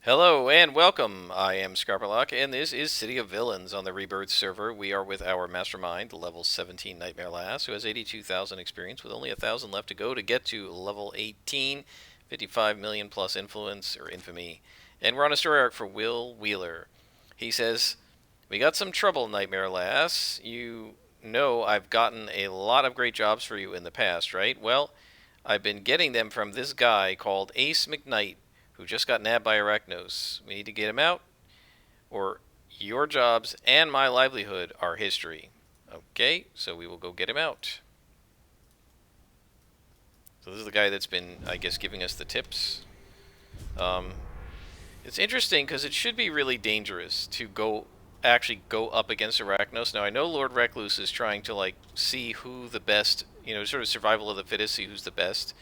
Hello and welcome. I am Scarperlock, and this is City of Villains on the Rebirth server. We are with our Mastermind, level 17 Nightmare Lass, who has 82,000 experience with only 1,000 left to go to get to level 18, 55 million plus influence or infamy. And we're on a story arc for Will Wheeler. He says, "We got some trouble, Nightmare Lass. You know I've gotten a lot of great jobs for you in the past, right? Well, I've been getting them from this guy called Ace McKnight, who just got nabbed by Arachnos. We need to get him out, or your jobs and my livelihood are history." Okay, so we will go get him out. So this is the guy that's been, I guess, giving us the tips. Um, it's interesting because it should be really dangerous to actually go up against Arachnos. Now I know Lord Recluse is trying to like see who the best, sort of survival of the fittest, see who's the best.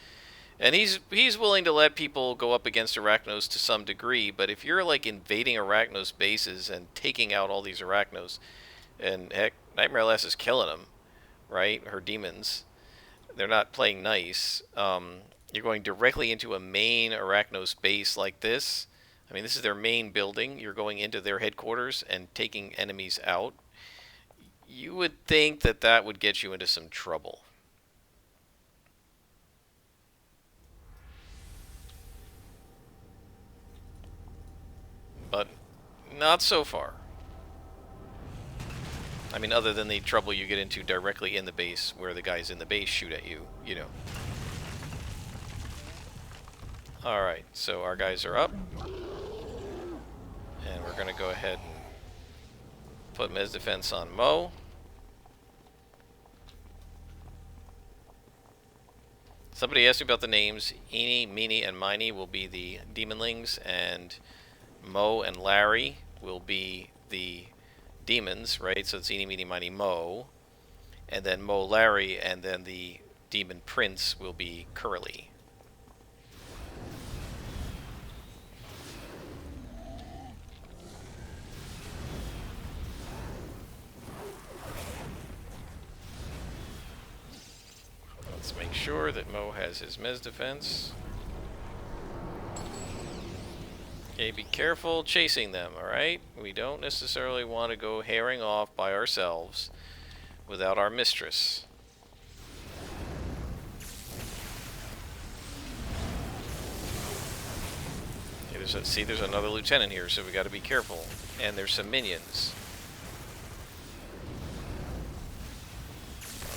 And he's willing to let people go up against Arachnos to some degree, but if you're like invading Arachnos bases and taking out all these Arachnos, and heck, Nightmare Lass is killing them, right? Her demons, they're not playing nice. You're going directly into a main Arachnos base like this. I mean, this is their main building. You're going into their headquarters and taking enemies out. You would think that that would get you into some trouble. But not so far. I mean, other than the trouble you get into directly in the base, where the guys in the base shoot at you. Alright, so our guys are up. And we're going to go ahead and put Mez Defense on Mo. Somebody asked me about the names. Eenie, Meanie, and Miney will be the Demonlings, and Mo and Larry will be the demons, right? So it's Eenie, Meenie, Miny, Mo. And then Mo, Larry, and then the Demon Prince will be Curly. Let's make sure that Mo has his Mez defense. Okay, be careful chasing them, alright? We don't necessarily want to go herring off by ourselves without our mistress. Okay, see, there's another lieutenant here, so we got to be careful. And there's some minions.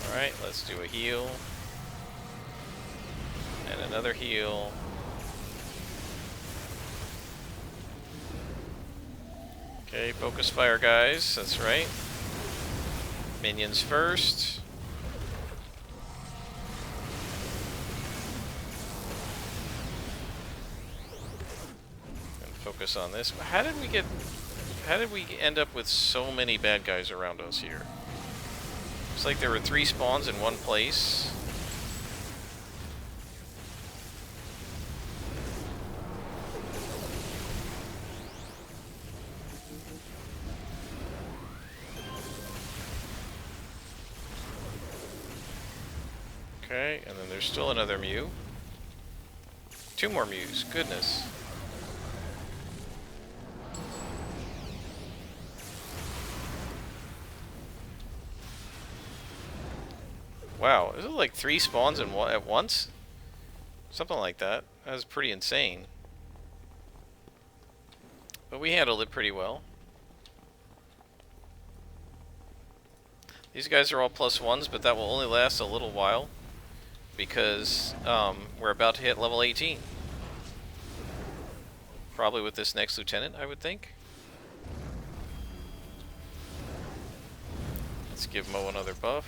Alright, let's do a heal. And another heal. Okay, focus fire, guys. That's right. Minions first. And focus on this. How did we end up with so many bad guys around us here? It's like there were 3 spawns in one place. Okay, and then there's still another Mew. 2 more Mews, goodness. Wow, is it like 3 spawns in at once? Something like that. That was pretty insane. But we handled it pretty well. These guys are all +1s, but that will only last a little while, because we're about to hit level 18. Probably with this next lieutenant, I would think. Let's give Mo another buff.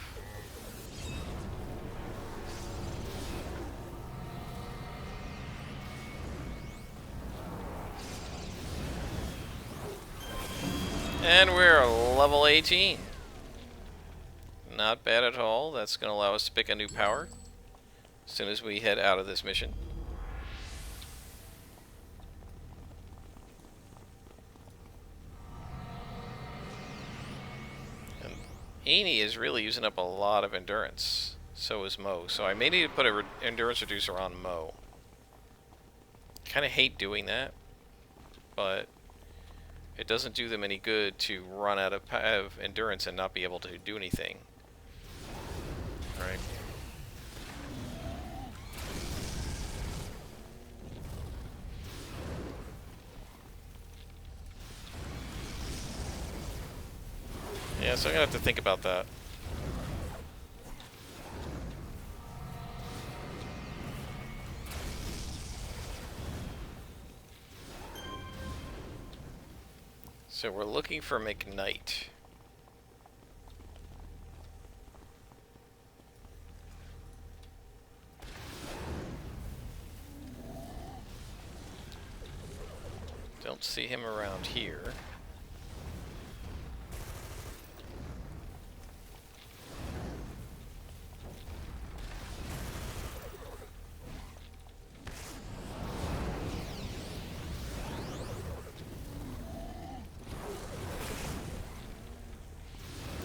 And we're level 18. Not bad at all. That's going to allow us to pick a new power as soon as we head out of this mission. And Eenie is really using up a lot of endurance. So is Mo. So I may need to put an endurance reducer on Mo. Kind of hate doing that. but it doesn't do them any good to run out of endurance and not be able to do anything. Right? Yeah, so I'm gonna have to think about that. So we're looking for McKnight. Don't see him around here.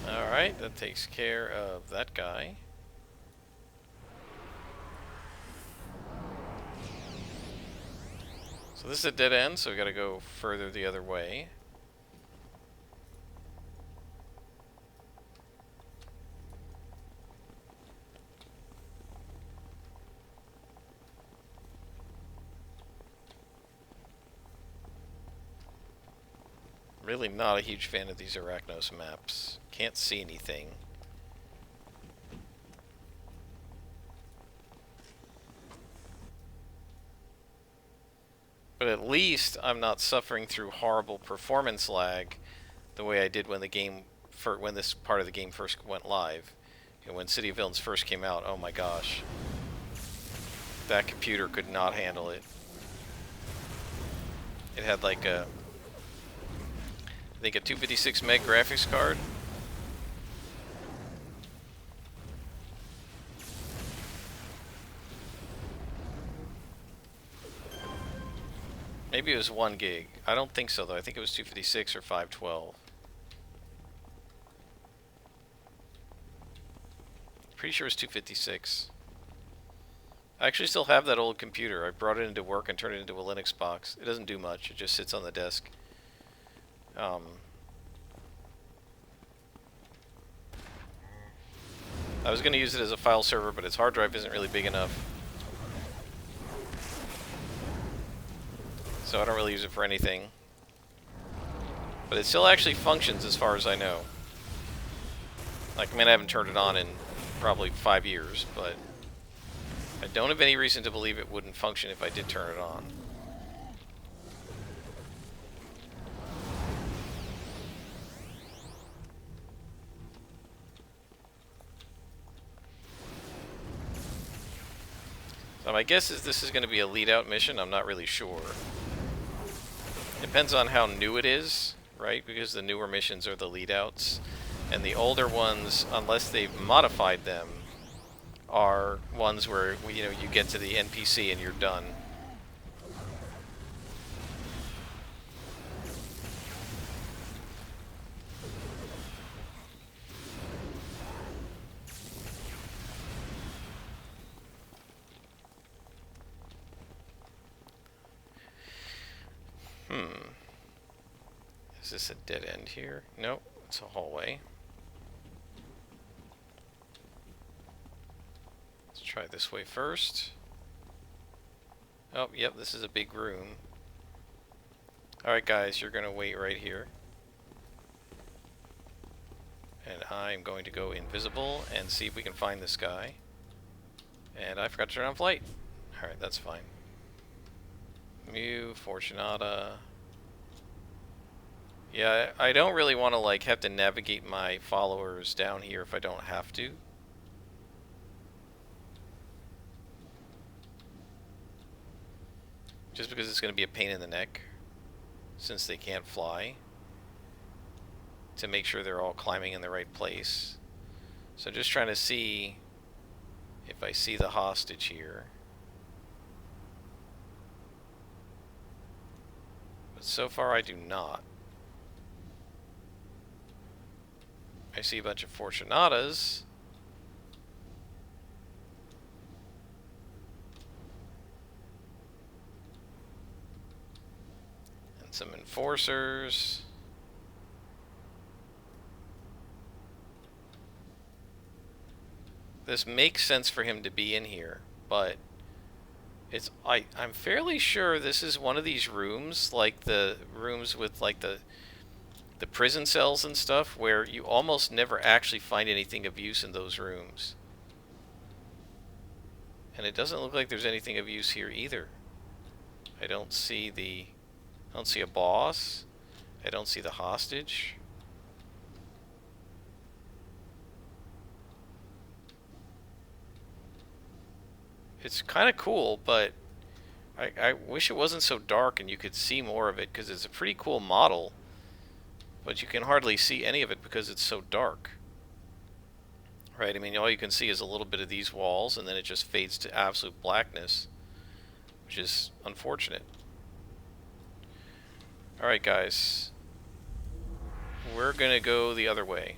Alright, that takes care of that guy. So this is a dead end, so we gotta go further the other way. Really not a huge fan of these Arachnos maps. Can't see anything. But at least I'm not suffering through horrible performance lag the way I did when when this part of the game first went live. You know, when City of Villains first came out, oh my gosh. That computer could not handle it. It had like I think a 256 meg graphics card. Maybe it was 1 gig. I don't think so though. I think it was 256 or 512. Pretty sure it was 256. I actually still have that old computer. I brought it into work and turned it into a Linux box. It doesn't do much. It just sits on the desk. I was going to use it as a file server, but its hard drive isn't really big enough. So I don't really use it for anything. But it still actually functions as far as I know. Like, I mean, I haven't turned it on in probably 5 years, but I don't have any reason to believe it wouldn't function if I did turn it on. So my guess is this is going to be a lead-out mission. I'm not really sure. Depends on how new it is, right? Because the newer missions are the lead-outs. And the older ones, unless they've modified them, are ones where, you know, you get to the NPC and you're done. Is this a dead end here? Nope, it's a hallway. Let's try this way first. Oh, yep, this is a big room. Alright guys, you're gonna wait right here. And I'm going to go invisible and see if we can find this guy. And I forgot to turn on flight. Alright, that's fine. Mew, Fortunata. Yeah, I don't really want to like have to navigate my followers down here if I don't have to. Just because it's going to be a pain in the neck, since they can't fly, to make sure they're all climbing in the right place. So just trying to see if I see the hostage here. But so far I do not. I see a bunch of Fortunatas. And some enforcers. This makes sense for him to be in here, but I'm fairly sure this is one of these rooms, like the rooms with like the prison cells and stuff, where you almost never actually find anything of use in those rooms. And it doesn't look like there's anything of use here either. I don't see a boss. I don't see the hostage. It's kind of cool, but I wish it wasn't so dark and you could see more of it, because it's a pretty cool model, but you can hardly see any of it because it's so dark. Right, I mean, all you can see is a little bit of these walls, and then it just fades to absolute blackness, which is unfortunate. Alright, guys. We're gonna go the other way.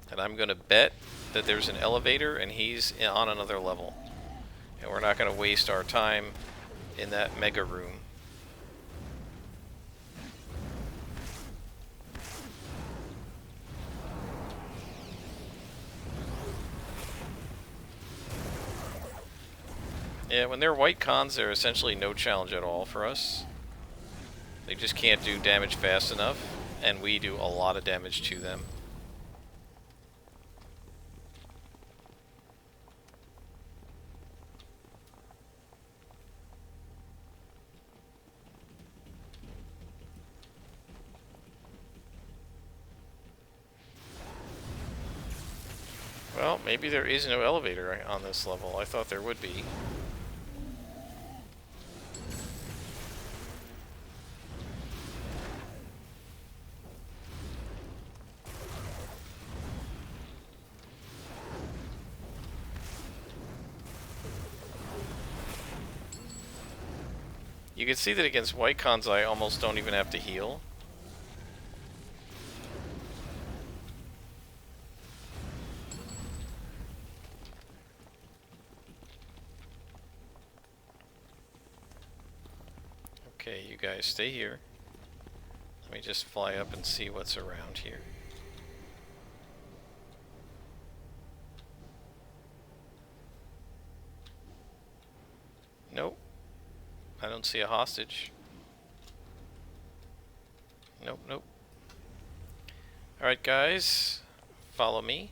And I'm gonna bet that there's an elevator and he's on another level. And we're not gonna waste our time in that mega room. Yeah, when they're white cons, they're essentially no challenge at all for us. They just can't do damage fast enough, and we do a lot of damage to them. Well, maybe there is no elevator on this level. I thought there would be. You can see that against white cons I almost don't even have to heal. Okay, you guys stay here. Let me just fly up and see what's around here. Nope. I don't see a hostage. Nope, nope. Alright, guys. Follow me.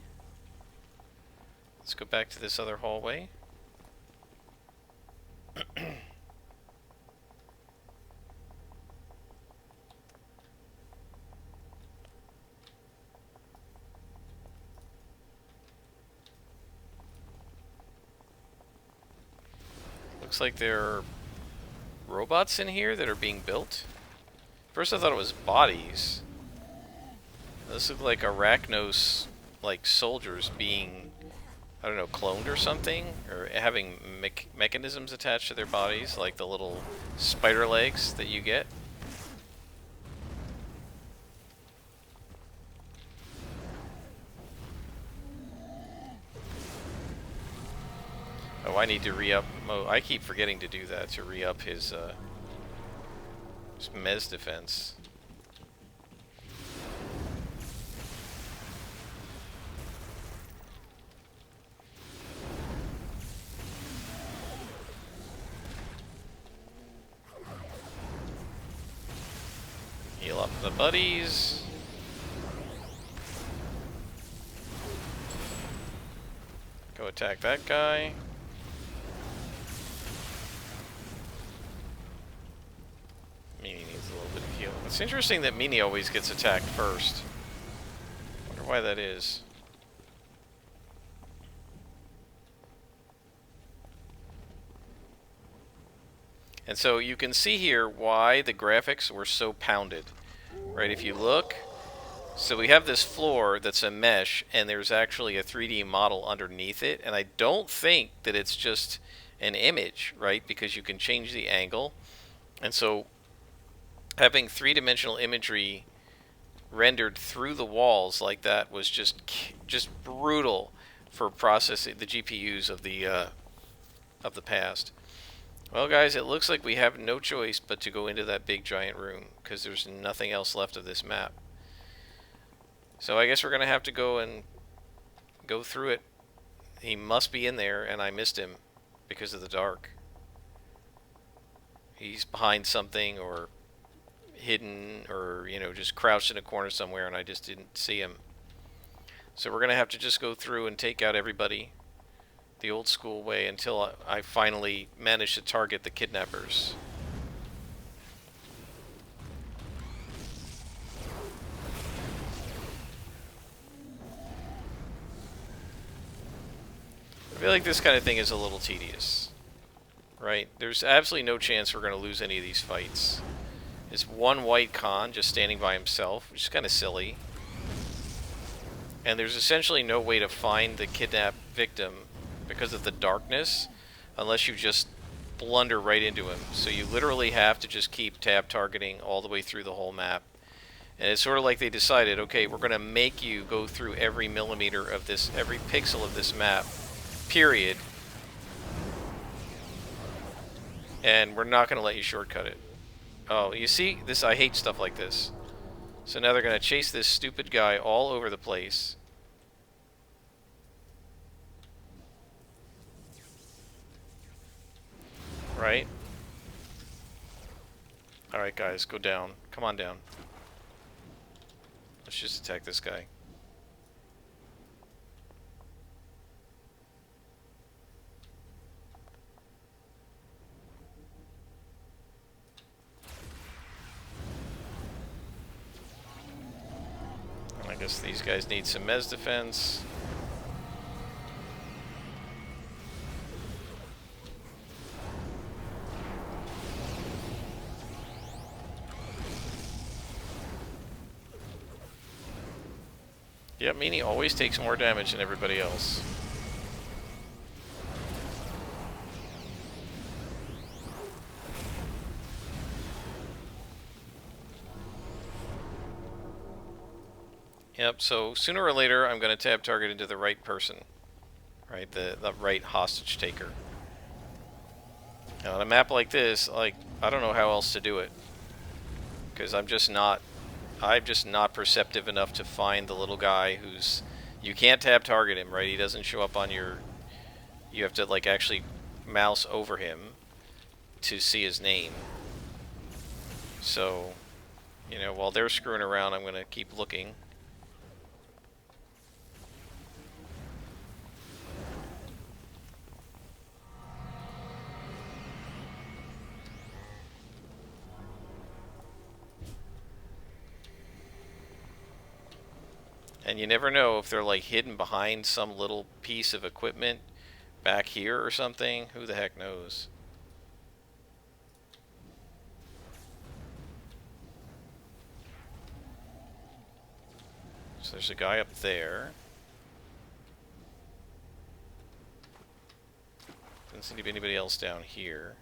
Let's go back to this other hallway. Looks like there are robots in here that are being built. First I thought it was bodies. This looked like Arachnos, like soldiers being, I don't know, cloned or something, or having mechanisms attached to their bodies, like the little spider legs that you get. Oh, I need to re-up. Oh, I keep forgetting to do that, to re-up his Mez defense. Heal up the buddies. Go attack that guy. Meanie needs a little bit of healing. It's interesting that Meanie always gets attacked first. Wonder why that is. And so you can see here why the graphics were so pounded. Right, if you look, so we have this floor that's a mesh, and there's actually a 3D model underneath it, and I don't think that it's just an image, right, because you can change the angle. And so having three-dimensional imagery rendered through the walls like that was just brutal for processing the GPUs of the of the past. Well, guys, it looks like we have no choice but to go into that big giant room, because there's nothing else left of this map. So I guess we're going to have to go and go through it. He must be in there, and I missed him because of the dark. He's behind something, or hidden, or, you know, just crouched in a corner somewhere, and I just didn't see him. So we're going to have to just go through and take out everybody the old school way until I finally manage to target the kidnappers. I feel like this kind of thing is a little tedious, right? There's absolutely no chance we're going to lose any of these fights. It's one white Khan just standing by himself, which is kind of silly. And there's essentially no way to find the kidnapped victim because of the darkness, unless you just blunder right into him. So you literally have to just keep tab targeting all the way through the whole map. And it's sort of like they decided, okay, we're going to make you go through every millimeter of this, every pixel of this map, period. And we're not going to let you shortcut it. Oh, you see? This, I hate stuff like this. So now they're going to chase this stupid guy all over the place. Right? Alright, guys, go down. Come on down. Let's just attack this guy. I guess these guys need some mez defense. Yep, Meanie always takes more damage than everybody else. Yep, so sooner or later I'm going to tab target into the right person. Right, the right hostage taker. Now on a map like this, like, I don't know how else to do it. Because I'm just not perceptive enough to find the little guy who's... You can't tab target him, right? He doesn't show up on your... You have to, like, actually mouse over him to see his name. So, you know, while they're screwing around, I'm going to keep looking. And you never know if they're like hidden behind some little piece of equipment back here or something. Who the heck knows? So there's a guy up there. Doesn't seem to be anybody else down here.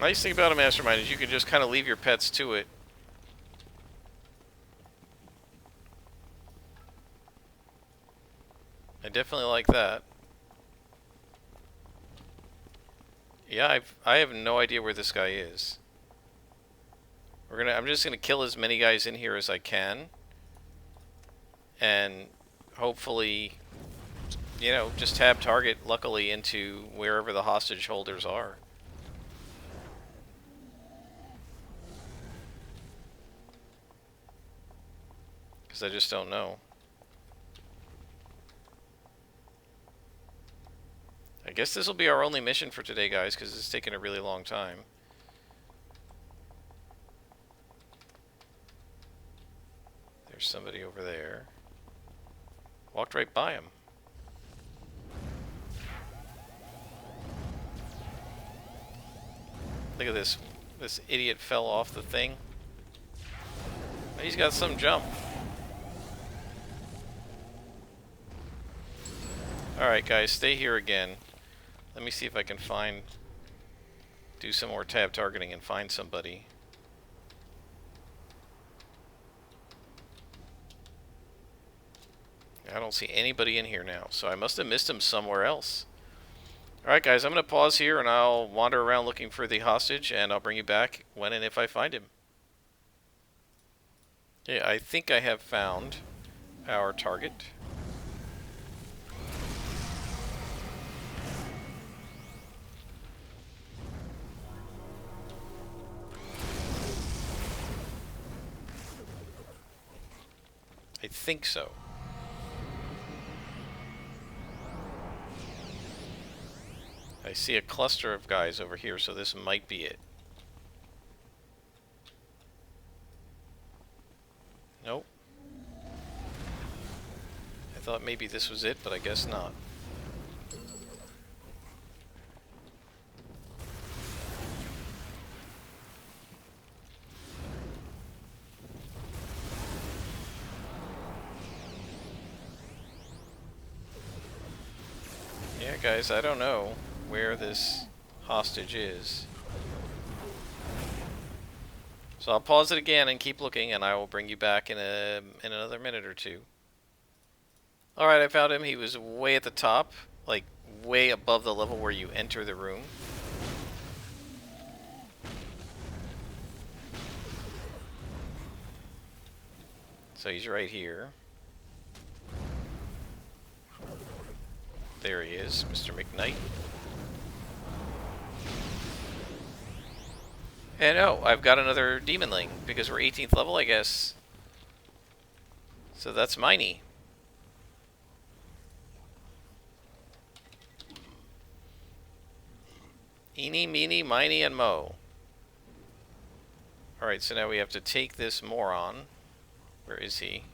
Nice thing about a Mastermind is you can just kind of leave your pets to it. I definitely like that. Yeah, I have no idea where this guy is. I'm just gonna kill as many guys in here as I can, and hopefully, you know, just tab target luckily into wherever the hostage holders are. Because I just don't know. I guess this will be our only mission for today, guys, because it's taken a really long time. There's somebody over there. Walked right by him. Look at this. This idiot fell off the thing. He's got some jump. Alright guys, stay here again. Let me see if I can find do some more tab targeting and find somebody. I don't see anybody in here now, so I must have missed him somewhere else. Alright guys, I'm going to pause here and I'll wander around looking for the hostage, and I'll bring you back when and if I find him. Okay, I think I have found our target. I think so. I see a cluster of guys over here, so this might be it. Nope. I thought maybe this was it, but I guess not. Yeah, guys, I don't know where this hostage is. So I'll pause it again and keep looking, and I will bring you back in another minute or two. Alright, I found him. He was way at the top, like way above the level where you enter the room. So he's right here. There he is, Mr. McKnight. And oh, I've got another demonling, because we're 18th level, I guess. So that's Miney. Eeny, meeny, miny, and mo. Alright, so now we have to take this moron. Where is he?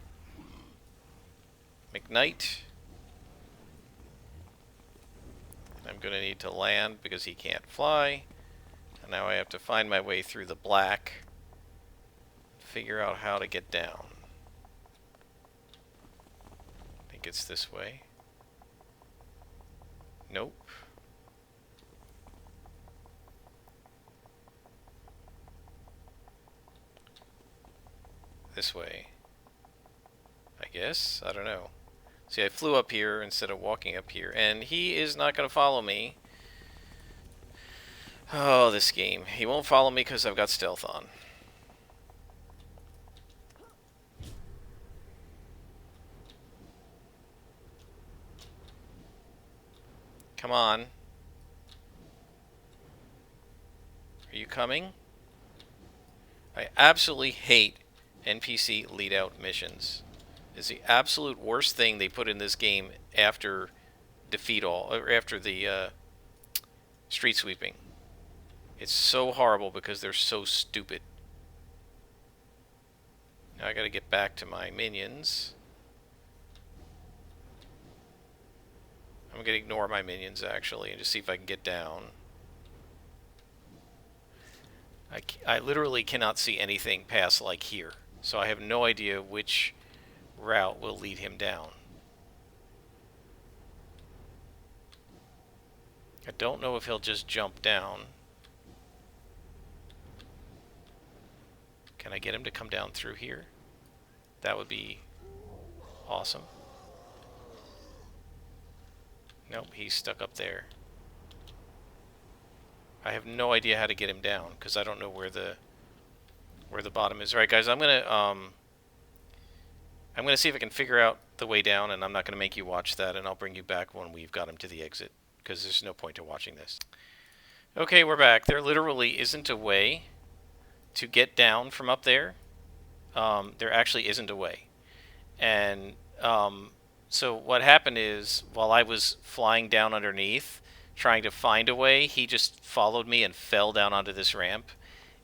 McKnight. I'm going to need to land because he can't fly. And now I have to find my way through the black. Figure out how to get down. I think it's this way. Nope. This way. I guess? I don't know. See, I flew up here instead of walking up here, and he is not going to follow me. Oh, this game. He won't follow me because I've got stealth on. Come on. Are you coming? I absolutely hate NPC lead-out missions. It's the absolute worst thing they put in this game after defeat all, or after the street sweeping. It's so horrible because they're so stupid. Now I gotta get back to my minions. I'm gonna ignore my minions actually and just see if I can get down. I literally cannot see anything past like here, so I have no idea which route will lead him down. I don't know if he'll just jump down. Can I get him to come down through here? That would be awesome. Nope, he's stuck up there. I have no idea how to get him down because I don't know where the bottom is. All right, guys, I'm gonna see if I can figure out the way down, and I'm not gonna make you watch that, and I'll bring you back when we've got him to the exit because there's no point to watching this. Okay, we're back. There literally isn't a way to get down from up there. There actually isn't a way, and so what happened is while I was flying down underneath trying to find a way, he just followed me and fell down onto this ramp.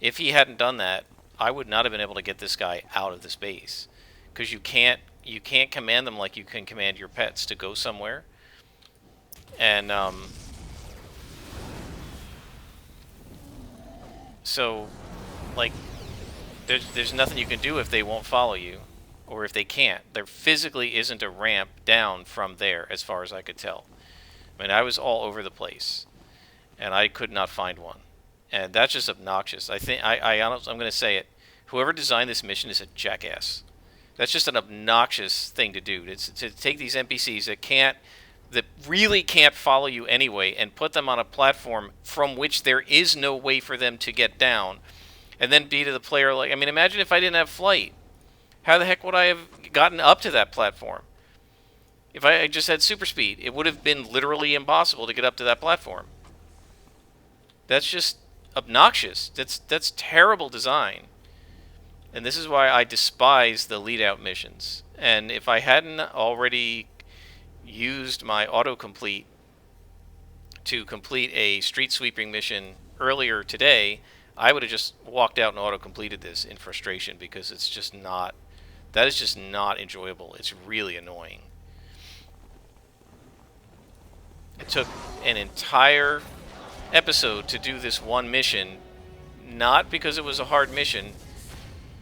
If he hadn't done that, I would not have been able to get this guy out of this base, because you can't command them like you can command your pets to go somewhere. And so like there's nothing you can do if they won't follow you, or if they can't. There physically isn't a ramp down from there as far as I could tell. I mean, I was all over the place and I could not find one. And that's just obnoxious. I think I'm going to say it. Whoever designed this mission is a jackass. That's just an obnoxious thing to do. It's to take these NPCs that really can't follow you anyway, and put them on a platform from which there is no way for them to get down, and then be to the player like, I mean, imagine if I didn't have flight. How the heck would I have gotten up to that platform? If I just had super speed, it would have been literally impossible to get up to that platform. That's just obnoxious. That's terrible design. And this is why I despise the lead-out missions. And if I hadn't already used my autocomplete to complete a street sweeping mission earlier today, I would have just walked out and auto-completed this in frustration, because it's just not... That is just not enjoyable. It's really annoying. It took an entire episode to do this one mission, not because it was a hard mission,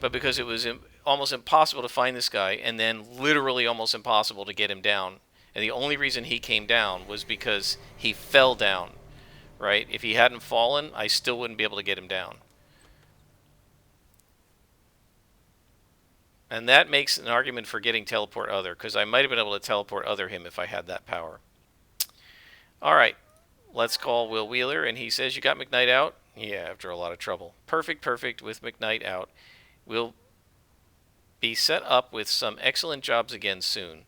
but because it was almost impossible to find this guy, and then literally almost impossible to get him down. And the only reason he came down was because he fell down, right? If he hadn't fallen, I still wouldn't be able to get him down. And that makes an argument for getting teleport other, because I might have been able to teleport other him if I had that power. Alright, let's call Will Wheeler, and he says, you got McKnight out? Yeah, after a lot of trouble. Perfect with McKnight out. We'll be set up with some excellent jobs again soon.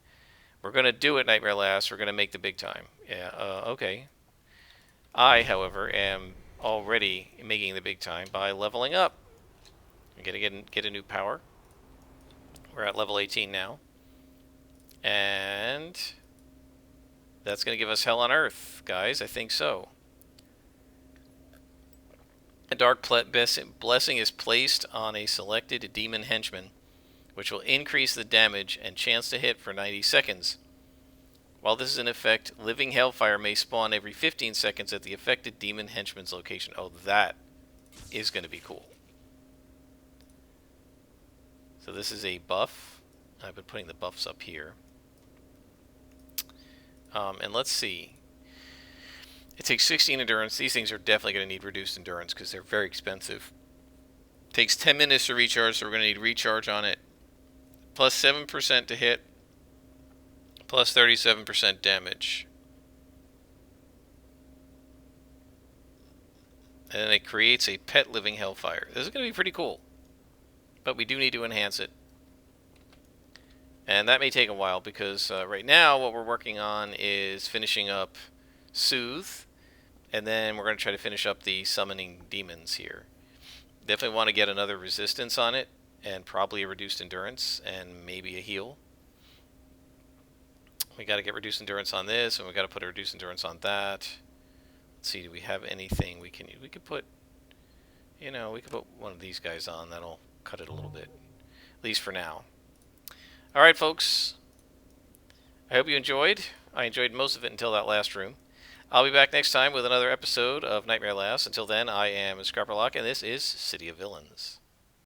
We're going to do it, Nightmare Lass. We're going to make the big time. Yeah, okay. I, however, am already making the big time by leveling up. I'm going to get a new power. We're at level 18 now. And that's going to give us hell on earth, guys. I think so. A dark blessing is placed on a selected demon henchman, which will increase the damage and chance to hit for 90 seconds. While this is in effect, living hellfire may spawn every 15 seconds at the affected demon henchman's location. Oh, that is going to be cool. So this is a buff. I've been putting the buffs up here. And let's see. It takes 16 endurance. These things are definitely going to need reduced endurance because they're very expensive. It takes 10 minutes to recharge, so we're going to need recharge on it. Plus 7% to hit. Plus 37% damage. And then it creates a pet living hellfire. This is going to be pretty cool. But we do need to enhance it. And that may take a while because right now what we're working on is finishing up Soothe. And then we're going to try to finish up the summoning demons here. Definitely want to get another resistance on it. And probably a reduced endurance. And maybe a heal. We got to get reduced endurance on this. And we got to put a reduced endurance on that. Let's see, do we have anything we can use? We could put, we could put one of these guys on. That'll cut it a little bit. At least for now. Alright, folks. I hope you enjoyed. I enjoyed most of it until that last room. I'll be back next time with another episode of Nightmare Lass. Until then, I am Scarperlock, and this is City of Villains.